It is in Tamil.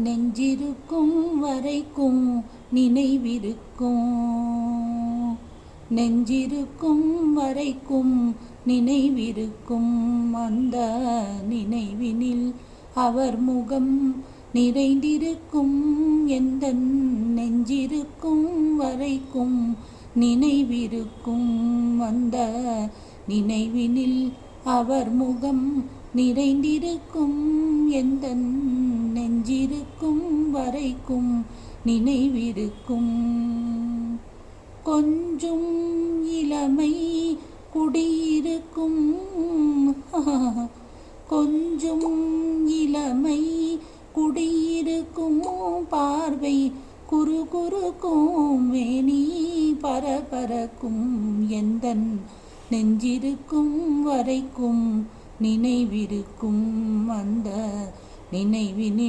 நெஞ்சிருக்கும் வரைக்கும் நினைவிருக்கும். நெஞ்சிருக்கும் வரைக்கும் நினைவிருக்கும். அந்த நினைவினில் அவர் முகம் நிறைந்திருக்கும். எந்தன் நெஞ்சிருக்கும் வரைக்கும் நினைவிருக்கும். அந்த நினைவினில் அவர் முகம் நிறைந்திருக்கும். எந்தன் நெஞ்சிருக்கும் வரைக்கும் நினைவிருக்கும். கொஞ்சம் இளமை குடியிருக்கும். கொஞ்சம் இளமை குடியிருக்கும். பார்வை குறுகுறுக்கும். மேனி பரபரக்கும். எந்தன் நெஞ்சிருக்கும் வரைக்கும் நினைவிருக்கும். அந்த நினைவினில்